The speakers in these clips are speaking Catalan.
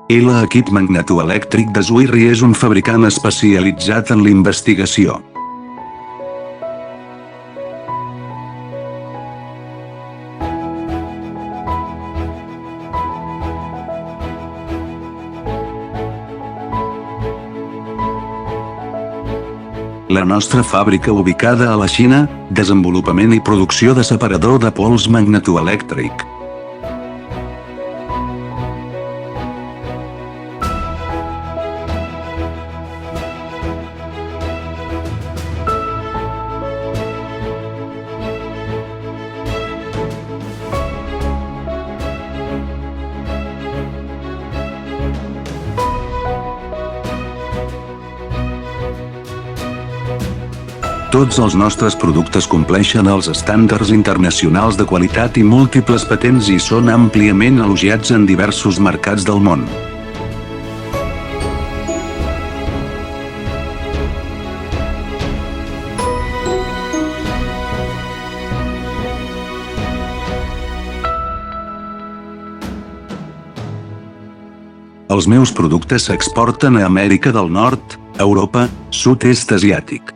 El equip magnetoelèctric de Zwirry és un fabricant especialitzat en l'investigació. La nostra fàbrica ubicada a la Xina, desenvolupament i producció de separador de pols magnetoelèctric. Tots els nostres productes compleixen els estàndards internacionals de qualitat i múltiples patents i són àmpliament elogiats en diversos mercats del món. Els meus productes s'exporten a Amèrica del Nord, Europa, sud-est asiàtic.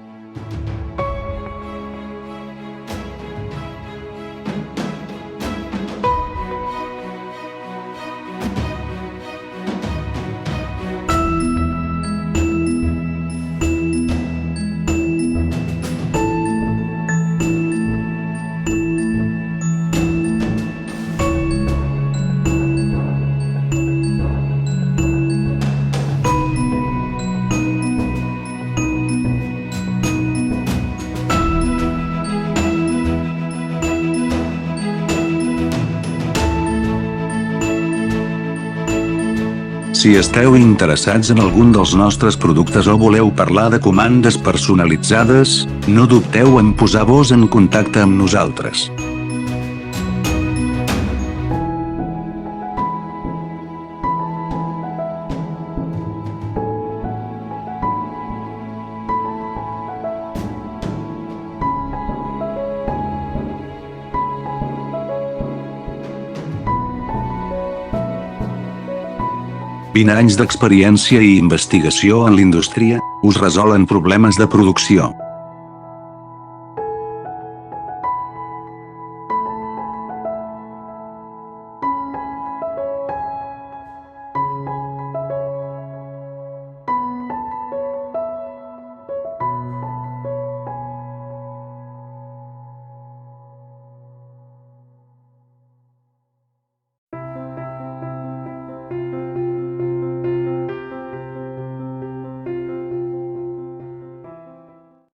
Si esteu interessats en algun dels nostres productes o voleu parlar de comandes personalitzades, no dubteu en posar-vos en contacte amb nosaltres. «20 anys d'experiència i investigació en l'indústria us resolen problemes de producció.